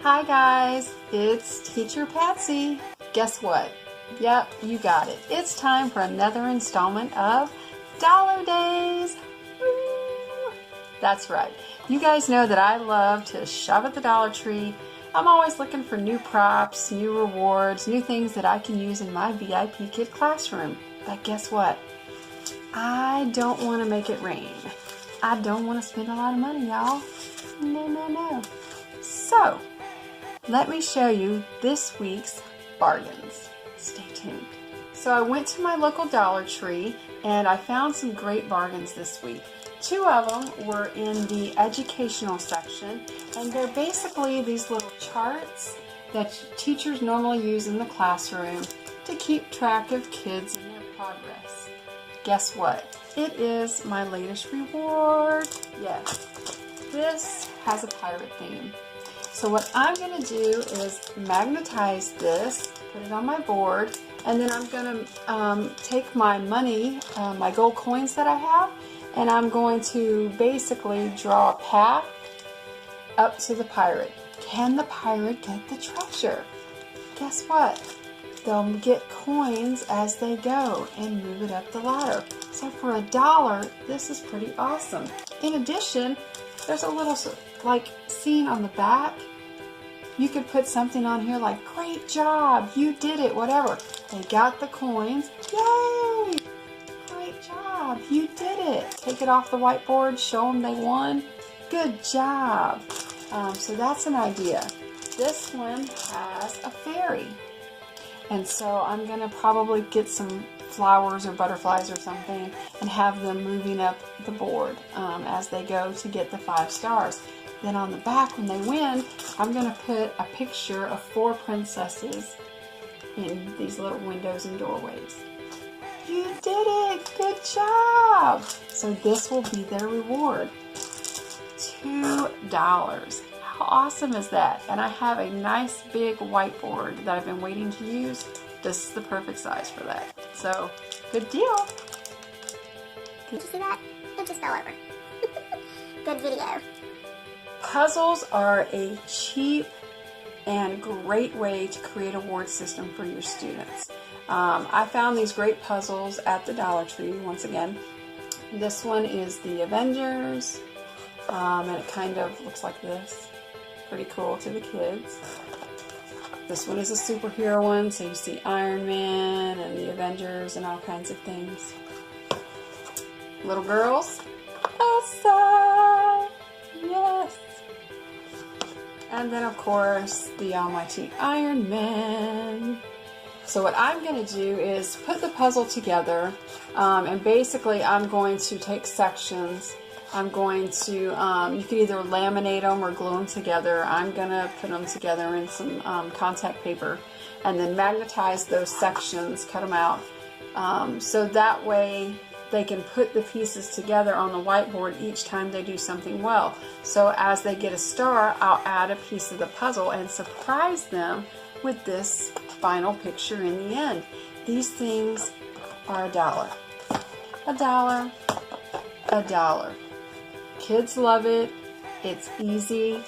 Hi guys, it's Teacher Patsy. Guess what? Yep, you got it. It's time for another installment of Dollar Days. Woo! That's right. You guys know that I love to shop at the Dollar Tree. I'm always looking for new props, new rewards, new things that I can use in my VIPKID classroom. But guess what? I don't want to make it rain. I don't want to spend a lot of money, y'all. No. So, let me show you this week's bargains. Stay tuned. So I went to my local Dollar Tree and I found some great bargains this week. Two of them were in the educational section, and they're basically these little charts that teachers normally use in the classroom to keep track of kids and their progress. Guess what? It is my latest reward. Yes, this has a pirate theme. So what I'm going to do is magnetize this, put it on my board, and then I'm going to take my money, my gold coins that I have, and I'm going to basically draw a path up to the pirate. Can the pirate get the treasure? Guess what? They'll get coins as they go and move it up the ladder. So for $1, this is pretty awesome. In addition, there's a little scene on the back. You could put something on here like, great job, you did it, whatever. They got the coins. Yay! Great job, you did it. Take it off the whiteboard, show them they won. Good job. So that's an idea. This one has a fairy. And so I'm going to probably get some flowers or butterflies or something and have them moving up the board as they go to get the 5 stars. Then on the back, when they win, I'm going to put a picture of 4 princesses in these little windows and doorways. You did it! Good job! So this will be their reward. $2. How awesome is that? And I have a nice big whiteboard that I've been waiting to use. This is the perfect size for that. So, good deal. Did you see that? It just fell over. Good video. Puzzles are a cheap and great way to create a reward system for your students. I found these great puzzles at the Dollar Tree, once again. This one is the Avengers, and it kind of looks like this. Pretty cool to the kids. This one is a superhero one, so you see Iron Man and the Avengers and all kinds of things. Little girls, Elsa! Yes! And then, of course, the almighty Iron Man. So what I'm going to do is put the puzzle together, and basically I'm going to take sections. I'm going to, you can either laminate them or glue them together. I'm going to put them together in some contact paper and then magnetize those sections, cut them out, so that way they can put the pieces together on the whiteboard each time they do something well. So as they get a star, I'll add a piece of the puzzle and surprise them with this final picture in the end. These things are $1. $1. $1. Kids love it. It's easy.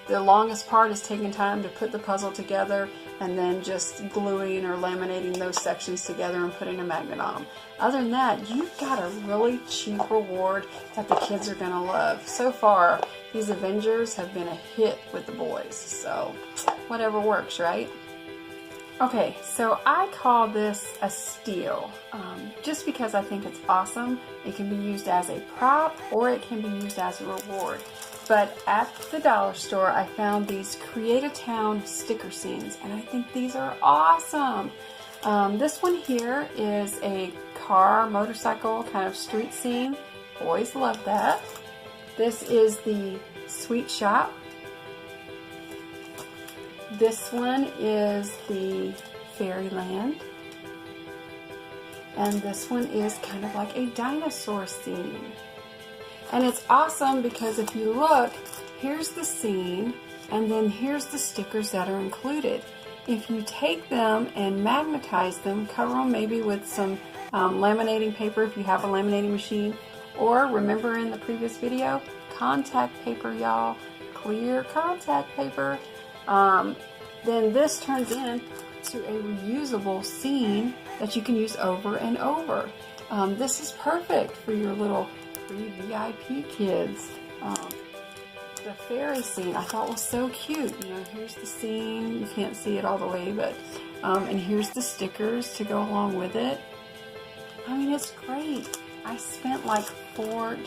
The longest part is taking time to put the puzzle together and then just gluing or laminating those sections together and putting a magnet on them. Other than that, you've got a really cheap reward that the kids are going to love. So far, these Avengers have been a hit with the boys, so whatever works, right? Okay, so I call this a steal, just because I think it's awesome. It can be used as a prop or it can be used as a reward. But at the dollar store, I found these Create a Town sticker scenes, and I think these are awesome. This one here is a car, motorcycle kind of street scene. Boys love that. This is the sweet shop. This one is the Fairyland. And this one is kind of like a dinosaur scene. And it's awesome because if you look, here's the scene, and then here's the stickers that are included. If you take them and magnetize them, cover them maybe with some laminating paper if you have a laminating machine, or remember in the previous video, contact paper, y'all. Clear contact paper. then this turns into a reusable scene that you can use over and over. This is perfect for your little VIP kids. The fairy scene I thought was so cute. You know, here's the scene. You can't see it all the way, but and here's the stickers to go along with it. I mean, it's great. I spent like $4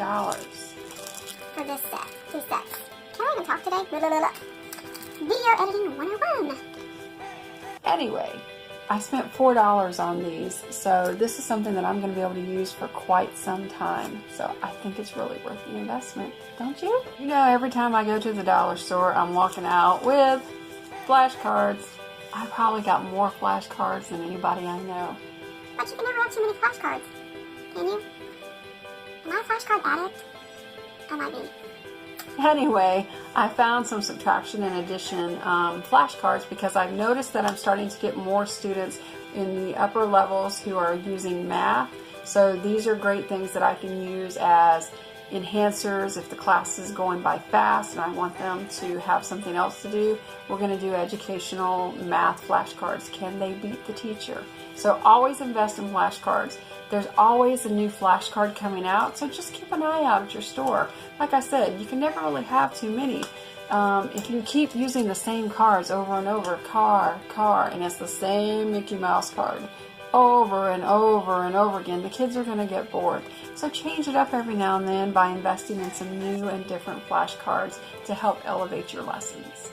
for this set. These sets. Can I even talk today? Blah, blah, blah. Video editing 101. Anyway, I spent $4 on these, so this is something that I'm going to be able to use for quite some time. So I think it's really worth the investment, don't you? You know, every time I go to the dollar store, I'm walking out with flashcards. I probably got more flashcards than anybody I know. But you can never have too many flashcards, can you? Am I a flashcard addict? I might be. Anyway, I found some subtraction and addition flashcards because I've noticed that I'm starting to get more students in the upper levels who are using math. So these are great things that I can use as enhancers if the class is going by fast and I want them to have something else to do. We're going to do educational math flashcards. Can they beat the teacher? So always invest in flashcards. There's always a new flashcard coming out, so just keep an eye out at your store. Like I said, you can never really have too many. If you keep using the same cards over and over, car, and it's the same Mickey Mouse card over and over and over again, the kids are going to get bored. So change it up every now and then by investing in some new and different flashcards to help elevate your lessons.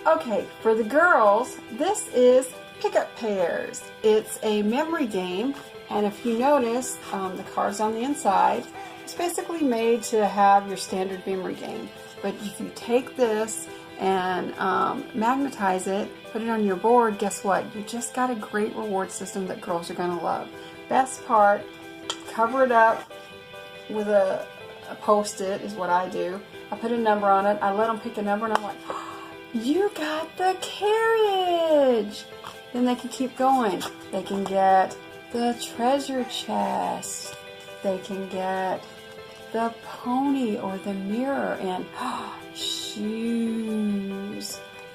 Okay, for the girls, this is Pick-Up Pairs. It's a memory game. And if you notice, the cards on the inside, it's basically made to have your standard memory game. But if you take this and magnetize it, put it on your board, guess what? You just got a great reward system that girls are going to love. Best part, cover it up with a Post-it is what I do. I put a number on it. I let them pick a number and I'm like, oh, you got the carriage! Then they can keep going. They can get the treasure chest. They can get the pony or the mirror and shoes.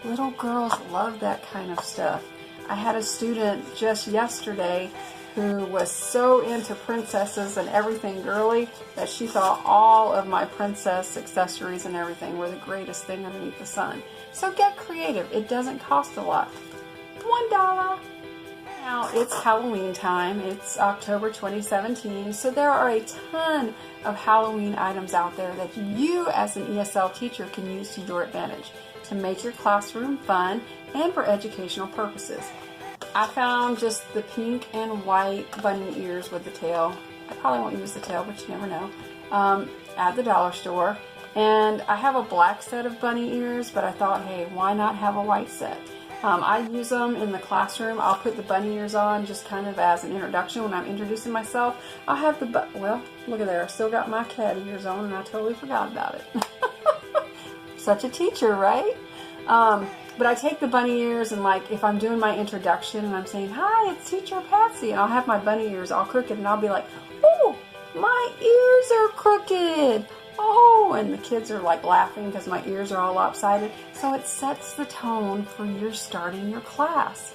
Little girls love that kind of stuff. I had a student just yesterday who was so into princesses and everything girly that she thought all of my princess accessories and everything were the greatest thing underneath the sun. So get creative. It doesn't cost a lot. $1. Now it's Halloween time. It's October 2017, so there are a ton of Halloween items out there that you as an ESL teacher can use to your advantage to make your classroom fun and for educational purposes. I found just the pink and white bunny ears with the tail. I probably won't use the tail, but you never know. At the dollar store. And I have a black set of bunny ears, but I thought, hey, why not have a white set? I use them in the classroom. I'll put the bunny ears on just kind of as an introduction when I'm introducing myself. I'll have well, look at there. I still got my cat ears on and I totally forgot about it. Such a teacher, right? But I take the bunny ears and like if I'm doing my introduction and I'm saying, hi, it's Teacher Patsy, and I'll have my bunny ears all crooked and I'll be like, oh, my ears are crooked. Oh, and the kids are like laughing because my ears are all lopsided. So it sets the tone for your starting your class.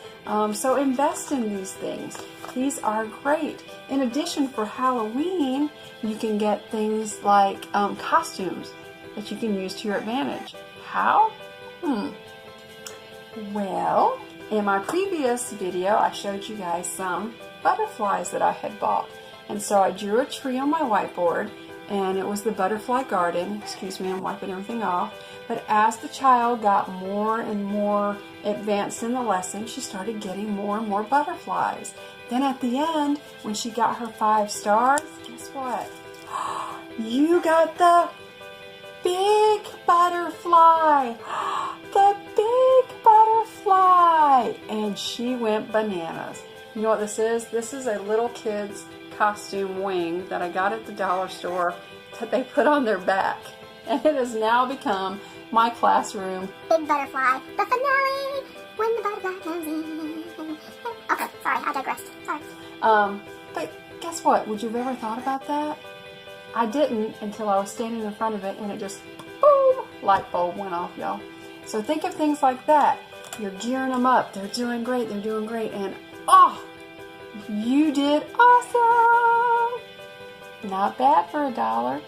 So invest in these things. These are great. In addition, for Halloween, you can get things like costumes that you can use to your advantage. How? Well, in my previous video, I showed you guys some butterflies that I had bought. And so I drew a tree on my whiteboard, and it was the butterfly garden. Excuse me, I'm wiping everything off. But as the child got more and more advanced in the lesson, she started getting more and more butterflies. Then at the end, when she got her 5 stars, guess what? You got the big butterfly! The big butterfly! And she went bananas. You know what this is? This is a little kid's costume wing that I got at the dollar store that they put on their back. And it has now become my classroom. Big butterfly. The finale! When the butterfly comes in. Okay, sorry, I digressed. Sorry. But guess what? Would you have ever thought about that? I didn't until I was standing in front of it and it just, boom, light bulb went off, y'all. So think of things like that. You're gearing them up. They're doing great. They're doing great. And oh, you did awesome. Not bad for $1.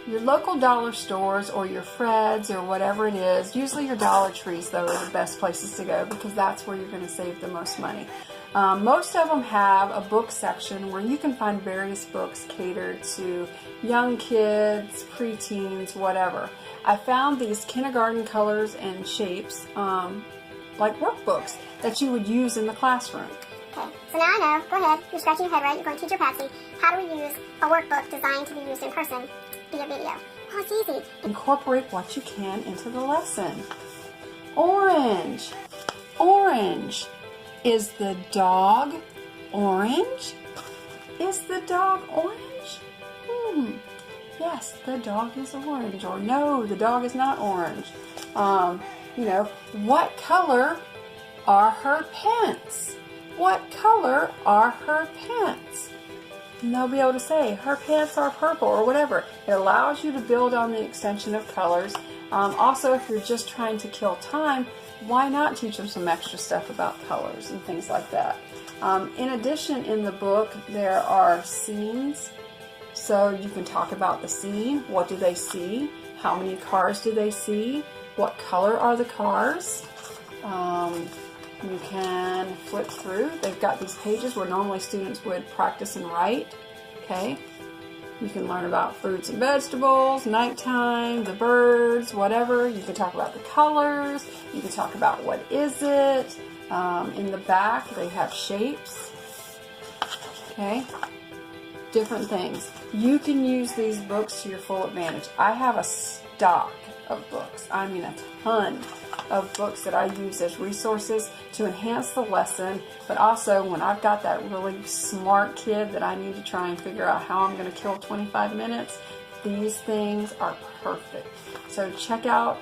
Your local dollar stores or your Fred's or whatever it is, usually your Dollar Trees though are the best places to go because that's where you're going to save the most money. Most of them have a book section where you can find various books catered to young kids, preteens, whatever. I found these kindergarten colors and shapes, like workbooks, that you would use in the classroom. Okay, so now I know. Go ahead. You're scratching your head, right? You're going, Teacher Patsy, how do we use a workbook designed to be used in person via video? Well, it's easy. Incorporate what you can into the lesson. Orange. Orange. Is the dog orange? Is the dog orange? Yes, the dog is orange. Or no, the dog is not orange. What color are her pants? What color are her pants? And they'll be able to say, her pants are purple or whatever. It allows you to build on the extension of colors. Also, if you're just trying to kill time, why not teach them some extra stuff about colors and things like that? In addition, in the book, there are scenes. So you can talk about the scene. What do they see? How many cars do they see? What color are the cars? You can flip through. They've got these pages where normally students would practice and write. Okay. You can learn about fruits and vegetables, nighttime, the birds, whatever. You can talk about the colors. You can talk about what is it. In the back, they have shapes. Okay. Different things. You can use these books to your full advantage. I have a stock of books. I mean a ton of books that I use as resources to enhance the lesson, but also when I've got that really smart kid that I need to try and figure out how I'm going to kill 25 minutes, these things are perfect. So check out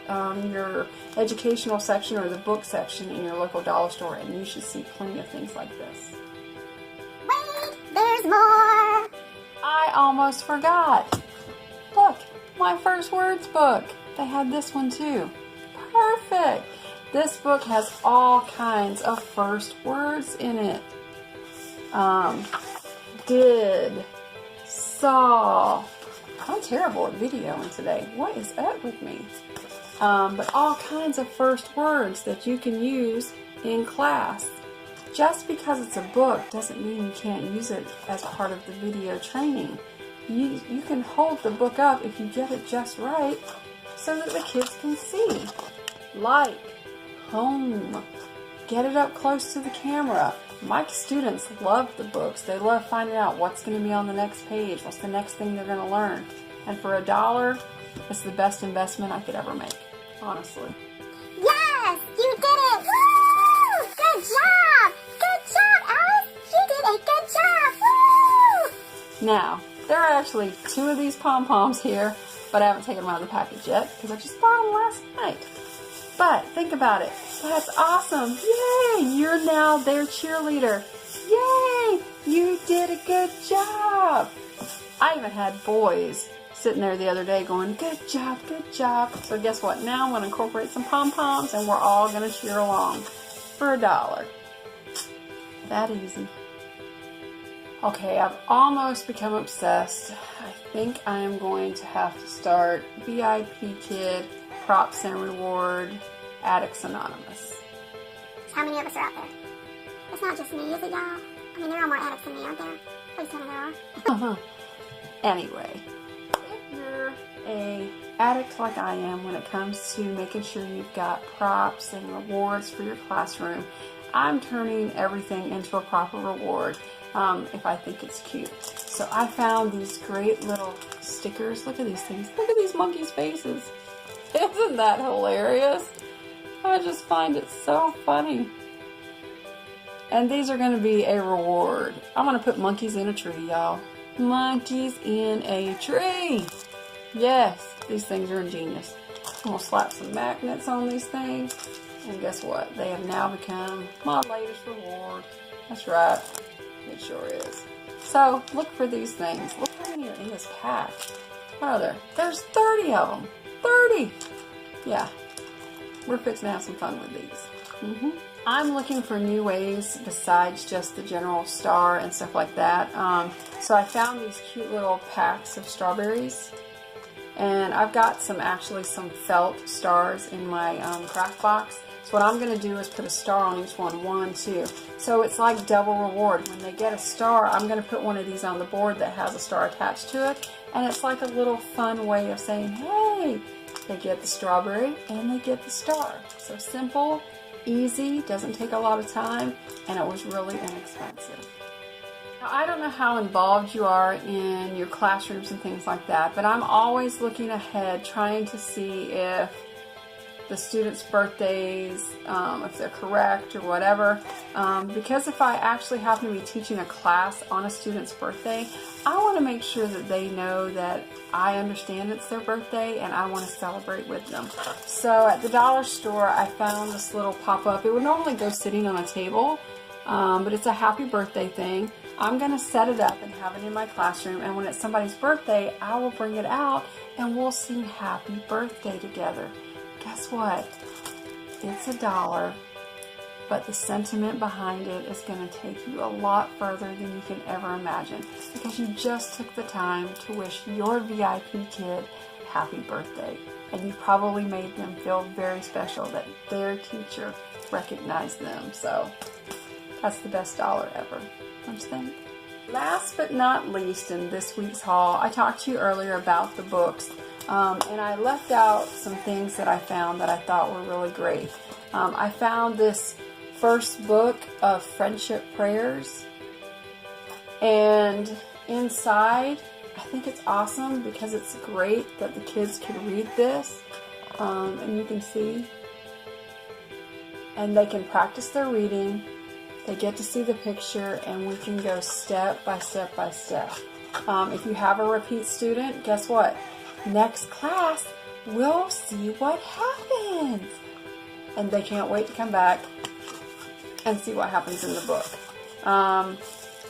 your educational section or the book section in your local dollar store and you should see plenty of things like this. Wait, there's more! I almost forgot. Look, my first words book. They had this one too. Perfect. This book has all kinds of first words in it. Did, saw. I'm terrible at videoing today. What is up with me? But all kinds of first words that you can use in class. Just because it's a book doesn't mean you can't use it as part of the video training. You can hold the book up if you get it just right so that the kids can see. Like, home. Get it up close to the camera. My students love the books. They love finding out what's going to be on the next page, what's the next thing they're going to learn. And for $1, it's the best investment I could ever make, honestly. Yes! You did it! Woo! Good job! Good job, Alice! You did a good job! Woo! Now, there are actually 2 of these pom-poms here, but I haven't taken them out of the package yet because I just bought them last night. But think about it. That's awesome. Yay! You're now their cheerleader. Yay! You did a good job. I even had boys sitting there the other day going, good job, good job. So guess what? Now I'm going to incorporate some pom-poms and we're all going to cheer along for $1. That easy. Okay, I've almost become obsessed. I think I am going to have to start VIPKID, Props and Reward, Addicts Anonymous. How many of us are out there? It's not just me, is it, y'all? I mean, there are more addicts than me, aren't there? Please tell me there are. Anyway, if you're a addict like I am when it comes to making sure you've got props and rewards for your classroom, I'm turning everything into a proper reward if I think it's cute. So I found these great little stickers. Look at these things. Look at these monkeys' faces. Isn't that hilarious? I just find it so funny. And these are going to be a reward. I'm going to put monkeys in a tree, y'all. Monkeys in a tree. Yes, these things are ingenious. I'm going to slap some magnets on these things. And guess what? They have now become my latest reward. That's right. It sure is. So, look for these things. Look how many are in this pack. What are there? There's 30 of them. 30! yeah, we're fixing to have some fun with these. I'm looking for new ways besides just the general star and stuff like that. So I found these cute little packs of strawberries, and I've got some felt stars in my craft box. So what I'm going to do is put a star on each one, 1, 2. So it's like double reward. When they get a star, I'm going to put one of these on the board that has a star attached to it, and it's like a little fun way of saying, hey, they get the strawberry and they get the star. So simple, easy, doesn't take a lot of time, and it was really inexpensive. Now, I don't know how involved you are in your classrooms and things like that, but I'm always looking ahead, trying to see if the students' birthdays, if they're correct or whatever, because if I actually happen to be teaching a class on a student's birthday, I want to make sure that they know that I understand it's their birthday and I want to celebrate with them. So at the dollar store, I found this little pop-up. It would normally go sitting on a table, but it's a happy birthday thing. I'm going to set it up and have it in my classroom, and when it's somebody's birthday, I will bring it out and we'll sing happy birthday together. Guess what? It's $1, but the sentiment behind it is going to take you a lot further than you can ever imagine, because you just took the time to wish your VIP kid happy birthday, and you probably made them feel very special that their teacher recognized them. So that's the best dollar ever, don't you think? Last but not least, in this week's haul, I talked to you earlier about the books. And I left out some things that I found that I thought were really great. I found this first book of friendship prayers, and inside, I think it's awesome because it's great that the kids can read this, and you can see, and they can practice their reading, they get to see the picture, and we can go step by step by step. If you have a repeat student, guess what? Next class, we'll see what happens. And they can't wait to come back and see what happens in the book.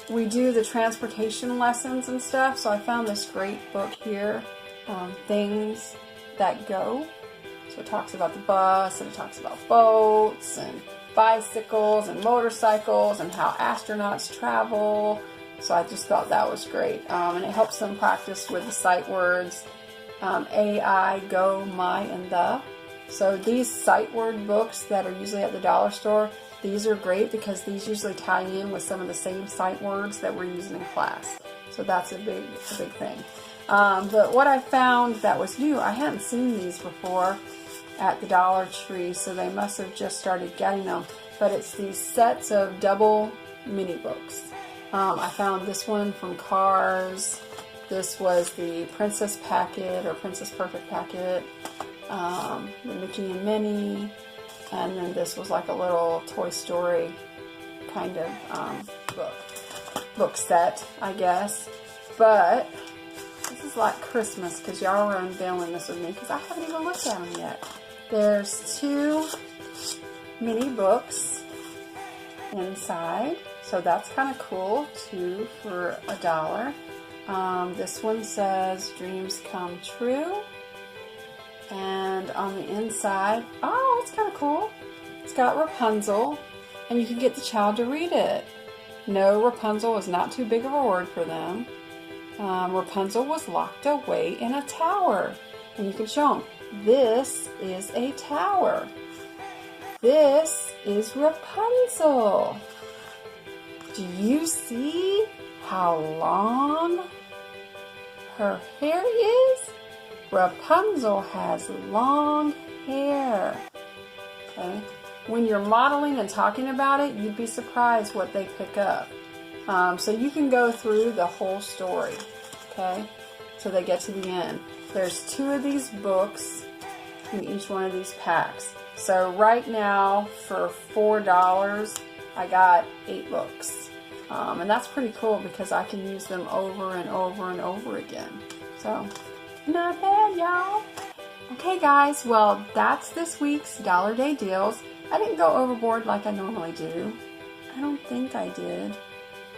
We do the transportation lessons and stuff, so I found this great book here, Things That Go. So it talks about the bus, and it talks about boats, and bicycles, and motorcycles, and how astronauts travel. So I just thought that was great. And it helps them practice with the sight words. A, I, go, my, and the. So these sight word books that are usually at the dollar store, these are great because these usually tie in with some of the same sight words that we're using in class. So that's a big thing. But what I found that was new, I hadn't seen these before at the Dollar Tree, so they must have just started getting them. But it's these sets of double mini books. I found this one from Cars. This was the Princess Packet or Princess Perfect Packet, the Mickey and Minnie, and then this was like a little Toy Story kind of book set, I guess. But this is like Christmas because y'all are unveiling this with me because I haven't even looked at them yet. There's 2 mini books inside, so that's kind of cool. 2 for $1. This one says Dreams Come True, and on the inside, oh, it's kind of cool. It's got Rapunzel, and you can get the child to read it. No, Rapunzel was not too big of a word for them. Rapunzel was locked away in a tower, and you can show them, this is a tower. This is Rapunzel. Do you see how long her hair is? Rapunzel has long hair. Okay? When you're modeling and talking about it, you'd be surprised what they pick up. So you can go through the whole story. Okay? So they get to the end. There's 2 of these books in each one of these packs. So right now, for $4, I got 8 books. And that's pretty cool because I can use them over and over and over again. So, not bad, y'all. Okay, guys, well, that's this week's Dollar Day deals. I didn't go overboard like I normally do. I don't think I did.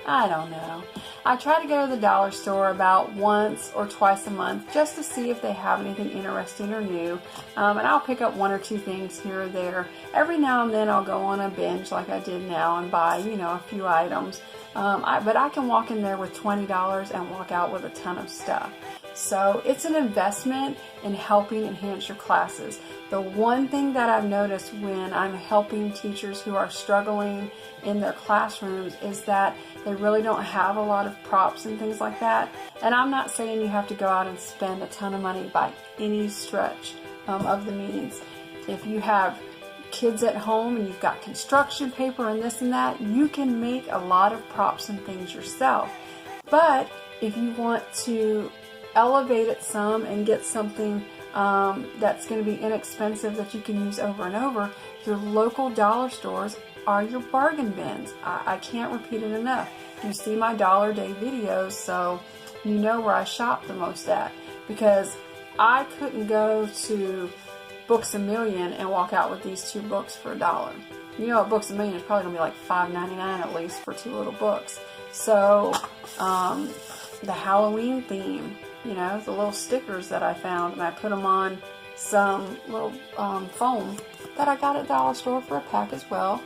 I don't know. I try to go to the dollar store about once or twice a month just to see if they have anything interesting or new. And I'll pick up one or two things here or there. Every now and then I'll go on a binge like I did now and buy, a few items. But I can walk in there with $20 and walk out with a ton of stuff. So it's an investment in helping enhance your classes. The one thing that I've noticed when I'm helping teachers who are struggling in their classrooms is that they really don't have a lot of props and things like that. And I'm not saying you have to go out and spend a ton of money by any stretch of the means. If you have kids at home and you've got construction paper and this and that, you can make a lot of props and things yourself. But if you want to elevate it some and get something that's going to be inexpensive that you can use over and over, your local dollar stores are your bargain bins. I can't repeat it enough. You see my Dollar Day videos, so you know where I shop the most at, because I couldn't go to Books A Million and walk out with these 2 books for $1. You know, at Books A Million, it's probably going to be like $5.99 at least for 2 little books. So, the Halloween theme, the little stickers that I found, and I put them on some little foam that I got at Dollar Store for a pack as well.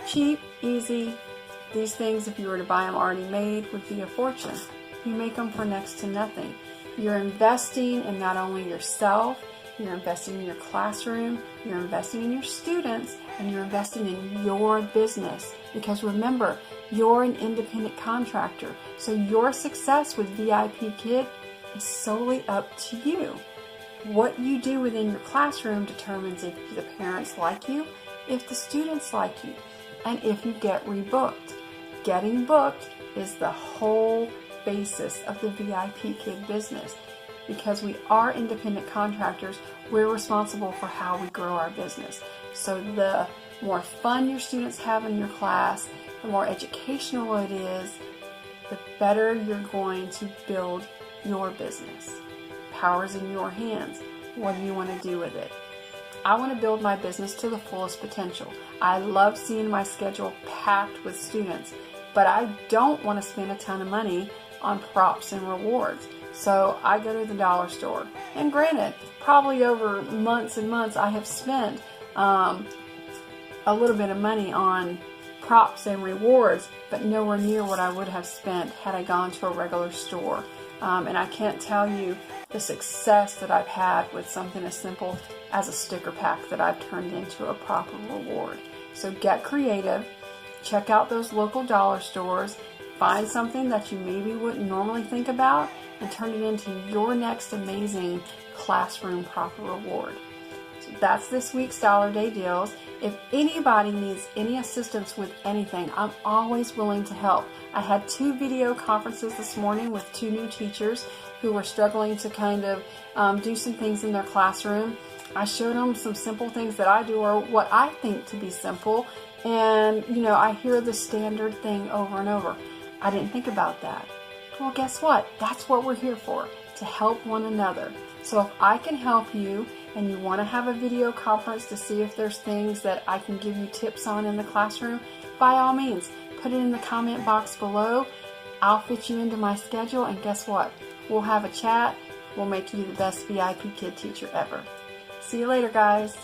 Cheap, easy. These things, if you were to buy them already made, would be a fortune. You make them for next to nothing. You're investing in not only yourself, you're investing in your classroom, you're investing in your students, and you're investing in your business. Because remember, you're an independent contractor. So your success with VIPKID is solely up to you. What you do within your classroom determines if the parents like you, if the students like you, and if you get rebooked. Getting booked is the whole basis of the VIPKID business. Because we are independent contractors, we're responsible for how we grow our business. So the more fun your students have in your class, the more educational it is, the better you're going to build your business. Power's in your hands. What do you want to do with it? I want to build my business to the fullest potential. I love seeing my schedule packed with students, but I don't want to spend a ton of money on props and rewards. So I go to the dollar store. And granted, probably over months and months, I have spent a little bit of money on props and rewards, but nowhere near what I would have spent had I gone to a regular store. And I can't tell you the success that I've had with something as simple as a sticker pack that I've turned into a proper reward. So get creative, check out those local dollar stores, find something that you maybe wouldn't normally think about, and turn it into your next amazing classroom proper reward. So that's this week's Dollar Day Deals. If anybody needs any assistance with anything, I'm always willing to help. I had 2 video conferences this morning with 2 new teachers who were struggling to kind of do some things in their classroom. I showed them some simple things that I do, or what I think to be simple, and I hear the standard thing over and over. I didn't think about that. Well, guess what? That's what we're here for, to help one another. So if I can help you and you want to have a video conference to see if there's things that I can give you tips on in the classroom, by all means, put it in the comment box below. I'll fit you into my schedule, and guess what? We'll have a chat. We'll make you the best VIPKID teacher ever. See you later, guys.